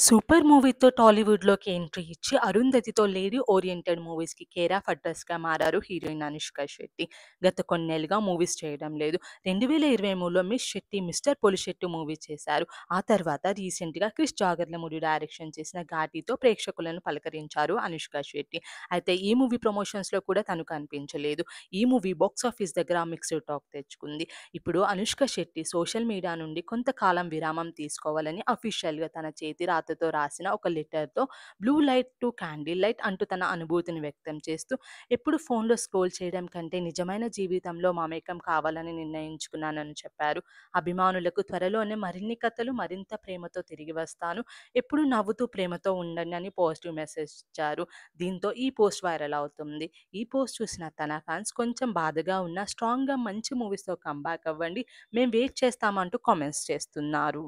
Super మూవీతో టాలీవుడ్‌లోకి entry ఇచ్చి 'అరుంధతి'తో లేడీ ఓరియెంటెడ్ మూవీస్‌కి కేర్ ఆఫ్ అడ్రెస్‌గా మారారు హీరోయిన్ అనుష్క శెట్టి. గత కొన్నేళ్లుగా మూవీస్ చేయడం లేదు. 2023లో Miss Shetty 'mister Polishetty' movie చేశారు. ఆ తర్వాత రీసెంట్‌గా క్రిష్ జాగర్లమూడి డైరెక్షన్ చేసిన 'ఘాటీ'తో ప్రేక్షకులను పలకరించారు అనుష్క శెట్టి. అయితే ఈ మూవీ ప్రమోషన్స్‌లో కూడా తను కనిపించలేదు. ఈ మూవీ బాక్సాఫీస్ దగ్గర మిక్స్డ్ టాక్ తెచ్చుకుంది. ఇప్పుడు అనుష్క శెట్టి సోషల్ మీడియా నుండి కొంతకాలం విరామం తీసుకోవాలని అఫీషియల్‌గా తన చేతి రాతతో రాసిన ఒక లెటర్‌తో blue light to candle light అంటూ తన అనుభూతిని వ్యక్తం చేస్తూ, ఎప్పుడు ఫోన్‌లో స్క్రోల్ చేయడం కంటే నిజమైన జీవితంలో మమేకం కావాలని నిర్ణయించుకున్నానని చెప్పారు. అభిమానులకు త్వరలోనే మరిన్ని కథలు, మరింత ప్రేమతో తిరిగి వస్తాను. ఎప్పుడూ నవ్వుతూ ప్రేమతో ఉండండి అని పాజిటివ్ మెసేజ్ ఇచ్చారు. దీంతో ఈ పోస్ట్ వైరల్ అవుతుంది. ఈ పోస్ట్ చూసిన తన ఫ్యాన్స్ కొంచెం బాధగా ఉన్నా స్ట్రాంగ్‌గా మంచి మూవీస్‌తో కమ్‌బ్యాక్ అవ్వండి. మేం వెయిట్ చేస్తామంటూ కామెంట్స్ చేస్తున్నారు.